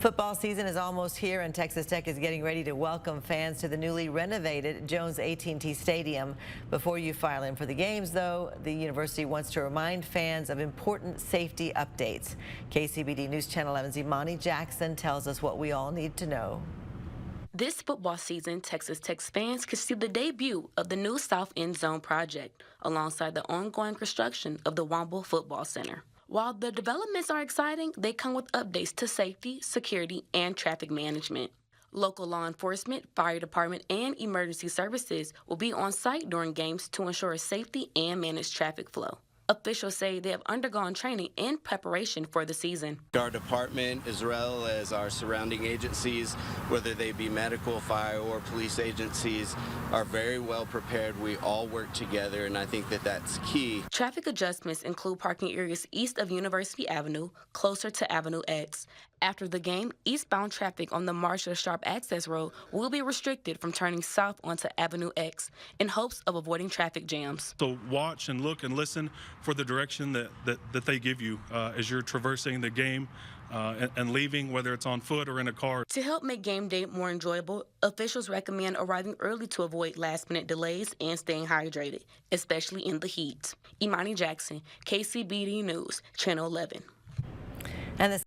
Football season is almost here, and Texas Tech is getting ready to welcome fans to the newly renovated Jones AT&T Stadium. Before you file in for the games, though, the university wants to remind fans of important safety updates. KCBD News Channel 11's Imani Jackson tells us what we all need to know. This football season, Texas Tech fans could see the debut of the new South End Zone project alongside the ongoing construction of the Womble Football Center. While the developments are exciting, they come with updates to safety, security, and traffic management. Local law enforcement, fire department, and emergency services will be on site during games to ensure safety and manage traffic flow. Officials say they have undergone training in preparation for the season. Our department, as well as our surrounding agencies, whether they be medical, fire, or police agencies, are very well prepared. We all work together, and I think that that's key. Traffic adjustments include parking areas east of University Avenue, closer to Avenue X. After the game, eastbound traffic on the Marshall Sharp Access Road will be restricted from turning south onto Avenue X in hopes of avoiding traffic jams. So watch and look and listen for the direction that they give you as you're traversing the game and leaving, whether it's on foot or in a car. To help make game day more enjoyable, officials recommend arriving early to avoid last-minute delays and staying hydrated, especially in the heat. Imani Jackson, KCBD News, Channel 11. And this